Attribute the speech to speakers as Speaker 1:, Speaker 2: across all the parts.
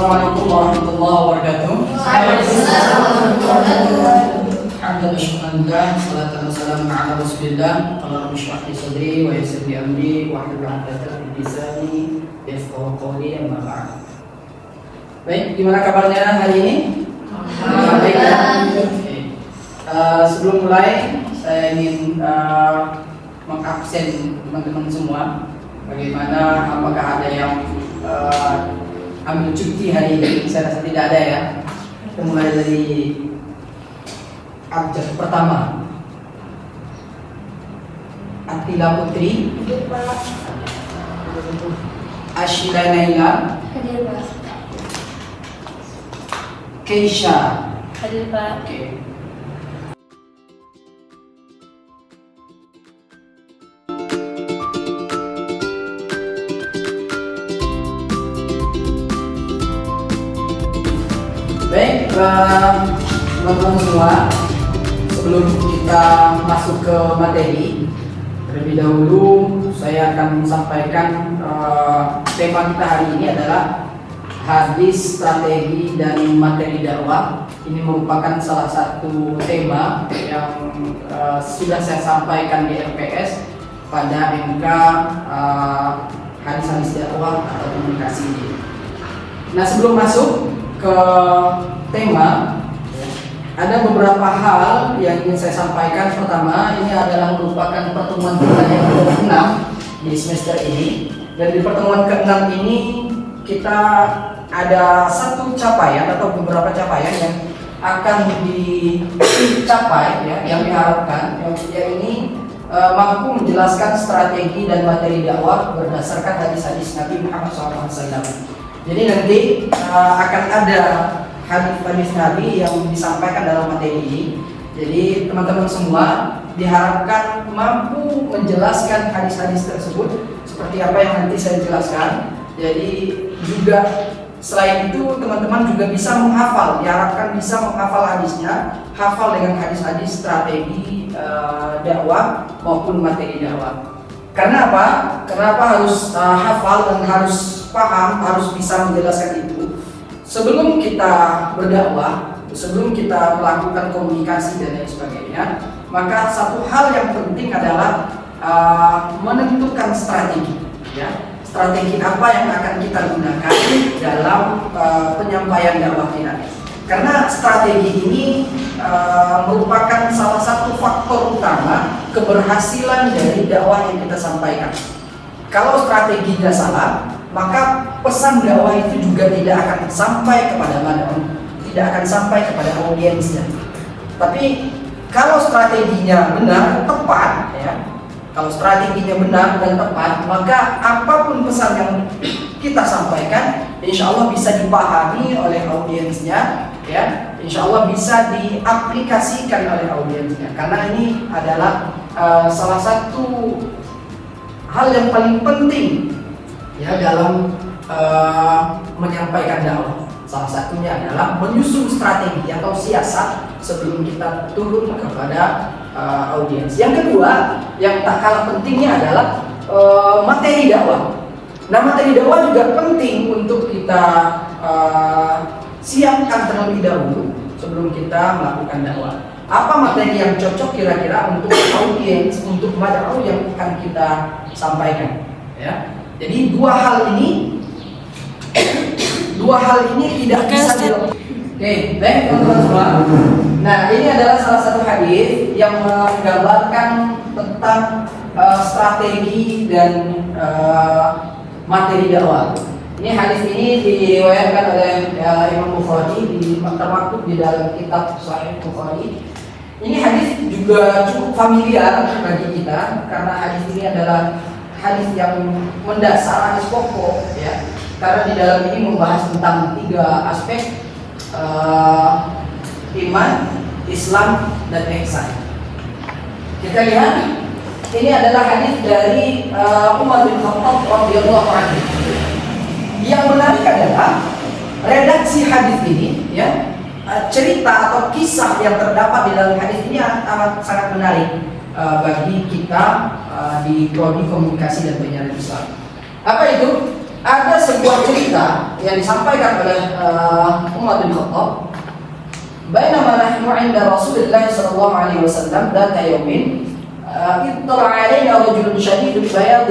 Speaker 1: Assalamualaikum warahmatullahi wabarakatuh.
Speaker 2: Waalaikumsalam warahmatullahi wabarakatuh.
Speaker 1: Alhamdulillah, syukrulillah, salatu wassalamu ala rasulillah. Allahumma shrah li sadri wa yassir li amri wa hlul 'uqdatam min lisani yafqahu qawli, amma ba'd. Baik, gimana kabarnya hari ini? Baik ya? Sebelum mulai, saya ingin mengabsen teman-teman semua. Bagaimana, apakah ada yang ambil cuti hari ini? Saya rasa tidak ada ya. Kita mulai dari abjad pertama. Atila Putri, Ashila Naila,
Speaker 2: Hadir Pak.
Speaker 1: Keisha.
Speaker 2: Hadir Pak.
Speaker 1: Oke. Baik, teman-teman semua, sebelum kita masuk ke materi, terlebih dahulu saya akan sampaikan tema kita hari ini adalah hadis, strategi, dan materi dakwah. Ini merupakan salah satu tema yang sudah saya sampaikan di RPS pada MK hadis-hadis dakwah atau komunikasi ini. Nah, sebelum masuk ke tema, ada beberapa hal yang ingin saya sampaikan. Pertama, ini adalah merupakan pertemuan kita yang ke-6 di semester ini. Dan di pertemuan ke-6 ini kita ada satu capaian atau beberapa capaian yang akan dicapai ya, yang diharapkan yang ini mampu menjelaskan strategi dan materi dakwah berdasarkan hadis-hadis Nabi Muhammad SAW. Jadi nanti akan ada hadis-hadis Nabi yang disampaikan dalam materi ini. Jadi teman-teman semua diharapkan mampu menjelaskan hadis-hadis tersebut seperti apa yang nanti saya jelaskan. Jadi juga selain itu teman-teman juga bisa menghafal, diharapkan bisa menghafal hadisnya, hafal dengan hadis-hadis strategi dakwah maupun materi dakwah. Karena apa? Kenapa harus hafal dan harus paham, harus bisa menjelaskan itu? Sebelum kita berdakwah, sebelum kita melakukan komunikasi dan lain sebagainya, maka satu hal yang penting adalah menentukan strategi, ya. Strategi apa yang akan kita gunakan dalam penyampaian dakwah kita. Karena strategi ini merupakan salah satu faktor utama keberhasilan dari dakwah yang kita sampaikan. Kalau strateginya salah, maka pesan dakwah itu juga tidak akan sampai kepada mana, tidak akan sampai kepada audiensnya. Tapi kalau strateginya benar, tepat, ya, kalau strateginya benar dan tepat, maka apapun pesan yang kita sampaikan, insya Allah bisa dipahami oleh audiensnya, ya, insya Allah bisa diaplikasikan oleh audiensnya. Karena ini adalah salah satu hal yang paling penting ya dalam menyampaikan dakwah. Salah satunya adalah menyusun strategi atau siasat sebelum kita turun kepada audiens. Yang kedua, yang tak kalah pentingnya adalah materi dakwah. Nah, materi dakwah juga penting untuk kita siapkan terlebih dahulu sebelum kita melakukan dakwah. Apa materi yang cocok kira-kira untuk audiens, untuk mad'u yang akan kita sampaikan, ya. Jadi dua hal ini tidak bisa dilakukan. Oke, baik teman-teman semua. Nah, ini adalah salah satu hadis yang menggambarkan tentang strategi dan materi dakwah. Ini hadis ini diriwayatkan oleh Imam Bukhari, termaktub di dalam kitab Sahih Bukhari. Ini hadis juga cukup familiar bagi kita karena hadis ini adalah hadis yang mendasar, hadis pokok, ya. Karena di dalam ini membahas tentang 3 aspek, iman, Islam, dan ihsan. Kita lihat, ini adalah hadis dari Umar bin Khattab radhiyallahu anhu. Yang menarik adalah redaksi hadis ini, ya, cerita atau kisah yang terdapat di dalam hadis ini sangat menarik bagi kita di prodi komunikasi dan penyiaran Islam. Apa itu? ada sebuah cerita yang disampaikan oleh Umar bin Khattab. Bainama nahnu 'inda Rasulillah sallallahu alaihi wasallam dzata yaumin ittala 'alaina rajulun shadidul bayad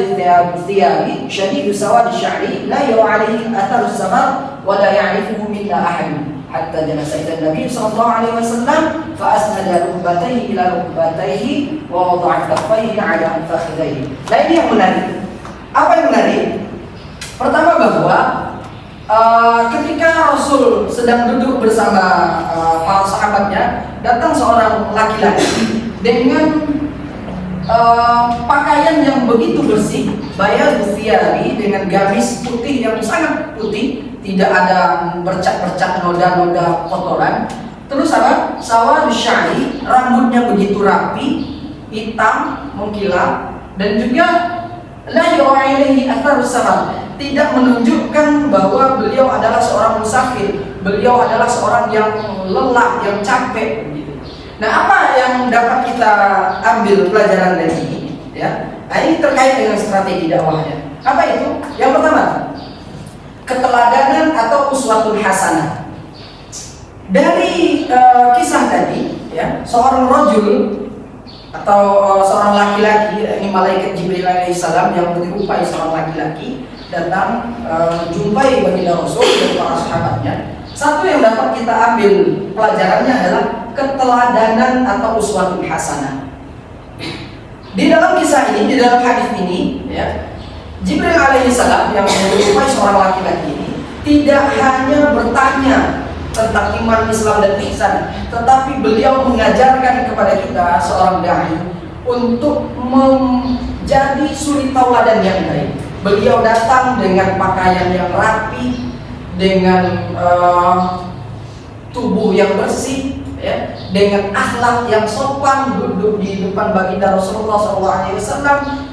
Speaker 1: thiyabi shadidus sawad sya'ri la yara 'alaihi athar as-safar wa la ya'rifuhu minna ahad hatta jalasa ila Nabi sallallahu alaihi wasallam fa asnada rukbatayhi ila rukbatayhi wa wada'a kaffayhi 'ala fakhidayhi. Nah, ini yang menarik. Apa yang menarik? Pertama bahwa ketika Rasul sedang duduk bersama para sahabatnya, datang seorang laki-laki dengan pakaian yang begitu bersih, bayar thiyabi, dengan gamis putih yang sangat putih, tidak ada bercak-bercak noda-noda kotoran. Terus apa? Sawad sya'ri, rambutnya begitu rapi, hitam, mengkilap, dan juga la yu'aihi atharus safar, tidak menunjukkan bahwa beliau adalah seorang musafir, beliau adalah seorang yang lelah, yang capek begitu. Nah, apa yang dapat kita ambil pelajaran dari ini? Ya, nah, ini terkait dengan strategi dakwahnya. Apa itu? Yang pertama, keteladanan atau uswatul hasanah. Dari kisah tadi, ya, seorang rajul atau seorang laki-laki, ini malaikat Jibril alaihissalam yang menyerupai seorang laki-laki datang menjumpai baginda Rasul dan para sahabatnya. Satu yang dapat kita ambil pelajarannya adalah keteladanan atau uswatul hasanah. Di dalam kisah ini, di dalam hadis ini, ya, Jibril alaihissalam yang menyerupai seorang laki-laki ini tidak hanya bertanya tentang iman, Islam, dan ihsan, tetapi beliau mengajarkan kepada kita seorang dai untuk menjadi suri tauladan yang baik. Beliau datang dengan pakaian yang rapi, dengan tubuh yang bersih, ya, dengan akhlak yang sopan, duduk di depan baginda Rasulullah SAW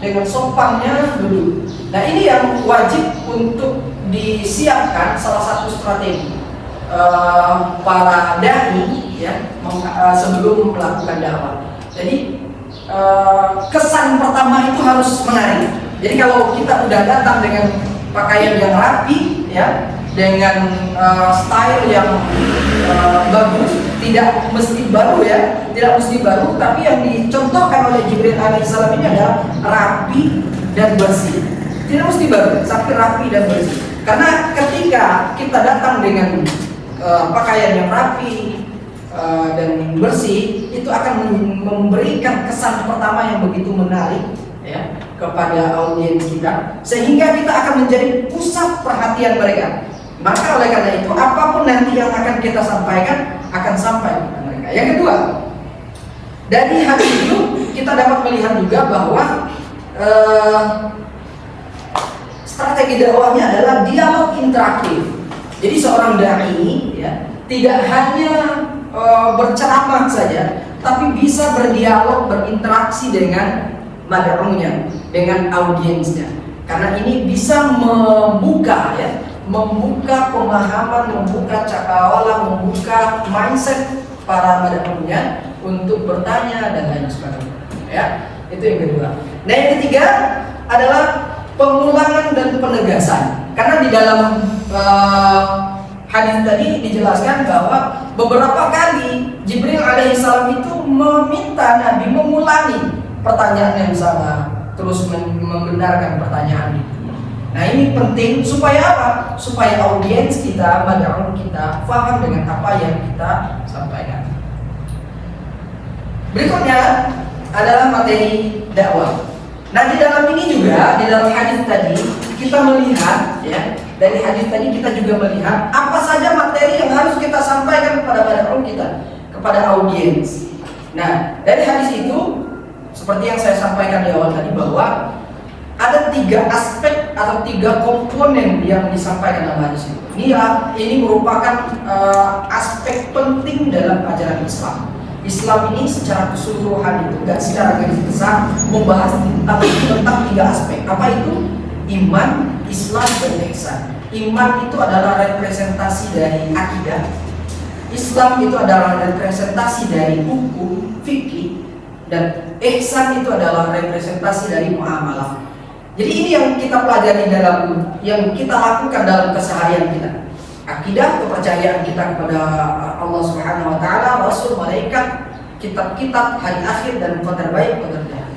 Speaker 1: dengan sopannya duduk. Nah, ini yang wajib untuk disiapkan, salah satu strategi para dai, ya, sebelum melakukan dakwah. Jadi kesan pertama itu harus menarik. Jadi kalau kita udah datang dengan pakaian yang rapi, ya, dengan style yang bagus, tidak mesti baru, ya, tidak mesti baru, tapi yang dicontohkan oleh Jibril alaihissalam ini adalah rapi dan bersih. Tidak mesti baru, tapi rapi dan bersih. Karena ketika kita datang dengan pakaian yang rapi dan bersih, itu akan memberikan kesan pertama yang begitu menarik, ya, kepada audiens kita, sehingga kita akan menjadi pusat perhatian mereka. Maka oleh karena itu, apapun nanti yang akan kita sampaikan akan sampai kepada mereka. Yang kedua, dari hadis itu kita dapat melihat juga bahwa strategi dakwahnya adalah dialog interaktif. Jadi seorang dai, ya, tidak hanya berceramah saja, tapi bisa berdialog, berinteraksi dengan mad'unya, dengan audiensnya. Karena ini bisa membuka, ya, membuka pemahaman, membuka cakrawala, membuka mindset para mad'unya untuk bertanya dan lain sebagainya. Ya, itu yang kedua. Nah, yang ketiga adalah pengulangan dan penegasan. Karena di dalam hadis tadi dijelaskan bahwa beberapa kali Jibril alaihissalam itu meminta Nabi mengulangi pertanyaan yang sama, terus membenarkan pertanyaan itu. Nah, ini penting supaya apa? Supaya audiens kita, mad'un kita paham dengan apa yang kita sampaikan. Berikutnya adalah materi dakwah. Nah, di dalam ini juga, di dalam hadis tadi kita melihat, ya, dari hadis tadi kita juga melihat apa saja materi yang harus kita sampaikan kepada mad'un kita, kepada audiens. Nah, dari hadis itu seperti yang saya sampaikan di awal tadi bahwa ada 3 aspek atau 3 komponen yang disampaikan dalam hadis itu. Ini merupakan aspek penting dalam ajaran Islam. Islam ini secara keseluruhan itu, dan secara garis besar membahas tentang 3 aspek. Apa itu? Iman, Islam, dan ihsan. Iman itu adalah representasi dari akidah. Islam itu adalah representasi dari hukum, fikih, dan ihsan itu adalah representasi dari muamalah. Jadi ini yang kita pelajari yang kita lakukan dalam keseharian kita. Akidah, kepercayaan kita kepada Allah Subhanahu wa taala, Rasul, malaikat, kitab-kitab, hari akhir, dan qadar baik, qadar jahat.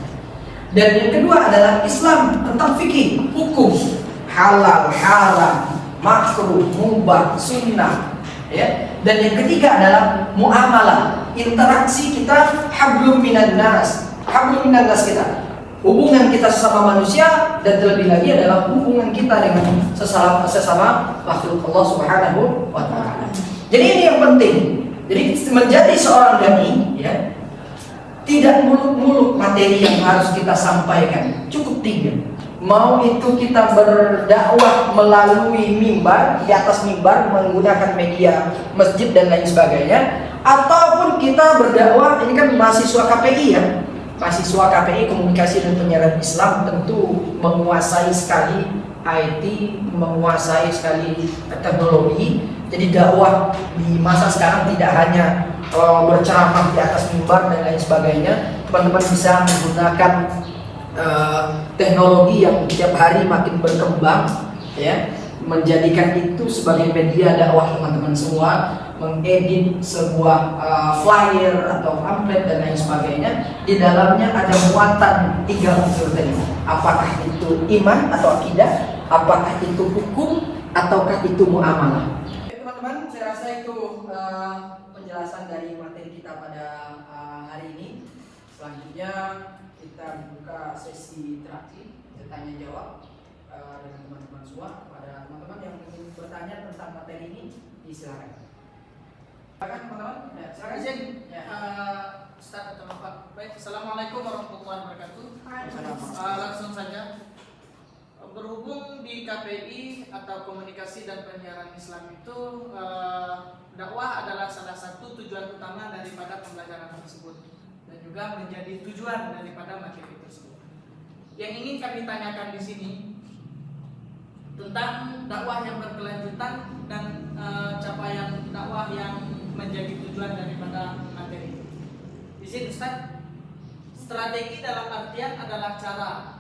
Speaker 1: Dan yang kedua adalah Islam tentang fikih, hukum, halal, haram, makruh, mubah, sunnah, ya. Dan yang ketiga adalah muamalah, interaksi kita, hablum minan nas kita. Hubungan kita sesama manusia, dan terlebih lagi adalah hubungan kita dengan sesama makhluk Allah Subhanahu wa taala. Jadi ini yang penting. Jadi menjadi seorang dai, ya, tidak muluk-muluk materi yang harus kita sampaikan. Cukup 3. Mau itu kita berdakwah melalui mimbar, di atas mimbar menggunakan media masjid dan lain sebagainya, ataupun kita berdakwah, ini kan mahasiswa KPI ya. Mahasiswa KPI Komunikasi dan Penyiaran Islam tentu menguasai sekali IT, menguasai sekali teknologi. Jadi dakwah di masa sekarang tidak hanya berceramah di atas mimbar dan lain sebagainya. Teman-teman bisa menggunakan teknologi yang setiap hari makin berkembang, ya, menjadikan itu sebagai media dakwah teman-teman semua, mengedit sebuah flyer atau pamflet dan lain sebagainya. Di dalamnya ada muatan 3 unsur tadi. Apakah itu iman atau akidah, apakah itu hukum, ataukah itu muamalah. Teman-teman, saya rasa itu penjelasan dari materi kita pada hari ini. Selanjutnya kita buka sesi terakhir, tanya jawab dengan teman-teman semua. Pada teman-teman yang ingin bertanya tentang materi ini, silakan. Silakan teman-teman. Ya, silakan.
Speaker 3: Izin, Ustaz atau Bapak. Baik, Assalamualaikum warahmatullahi wabarakatuh. Langsung saja. Berhubung di KPI atau Komunikasi dan Penyiaran Islam itu dakwah adalah salah satu tujuan utama daripada pembelajaran tersebut dan juga menjadi tujuan daripada materi tersebut. Yang ingin kami tanyakan di sini tentang dakwah yang berkelanjutan dan capaian dakwah yang menjadi tujuan daripada materi. Izin Ustaz, strategi dalam artian adalah cara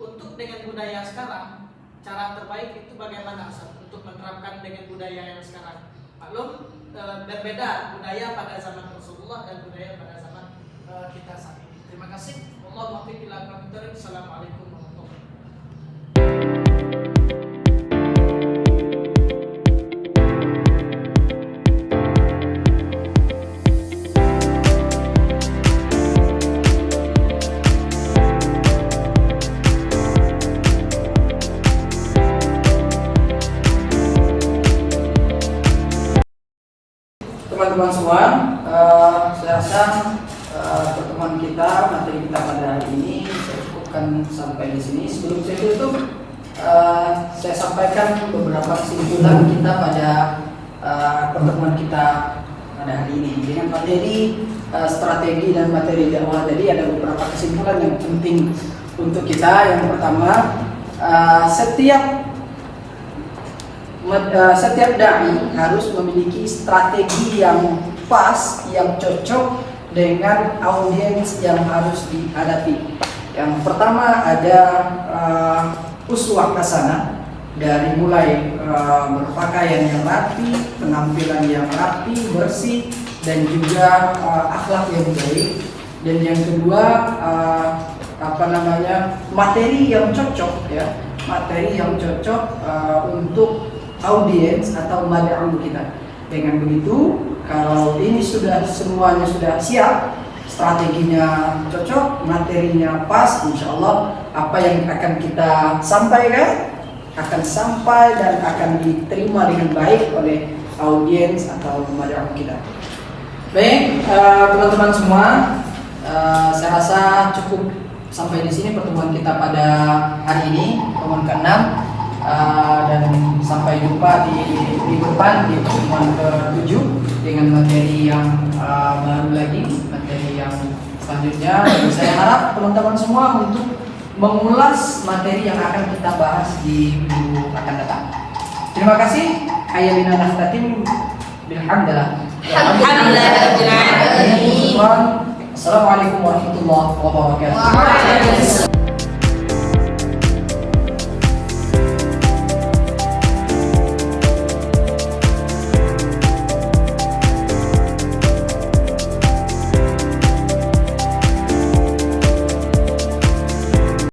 Speaker 3: untuk dengan budaya sekarang, cara terbaik itu bagaimana Ustaz untuk menerapkan dengan budaya yang sekarang. Maklum berbeda budaya pada zaman Rasulullah dan budaya pada zaman kita saat ini. Terima kasih. Wallahu muwaffiq ila aqwamit thoriq. Assalamualaikum warahmatullahi wabarakatuh.
Speaker 1: Teman-teman semua, saya rasa pertemuan kita, materi kita pada hari ini saya cukupkan sampai di sini. Sebelum saya tutup, saya sampaikan beberapa kesimpulan kita pada pertemuan kita pada hari ini. Dengan materi strategi dan materi dakwah tadi, ada beberapa kesimpulan yang penting untuk kita. Yang pertama, setiap dai harus memiliki strategi yang pas, yang cocok dengan audiens yang harus dihadapi. Yang pertama ada uswah hasanah, dari mulai berpakaian yang rapi, penampilan yang rapi, bersih, dan juga akhlak yang baik. Dan yang kedua materi yang cocok, ya, materi yang cocok untuk audiens atau mad'u kita. Dengan begitu, kalau ini semuanya sudah siap, strateginya cocok, materinya pas, insya Allah apa yang akan kita sampaikan akan sampai dan akan diterima dengan baik oleh audiens atau mad'u kita. Baik, teman-teman semua, saya rasa cukup sampai di sini pertemuan kita pada hari ini, pertemuan ke-6. Dan sampai jumpa di minggu depan di pertemuan ke-7 dengan materi yang baru lagi, materi yang selanjutnya. Dan saya harap teman-teman semua untuk mengulas materi yang akan kita bahas di minggu akan datang. Terima kasih. Hayya bina nahtatim bilhamdulillah. Assalamualaikum warahmatullahi wabarakatuh.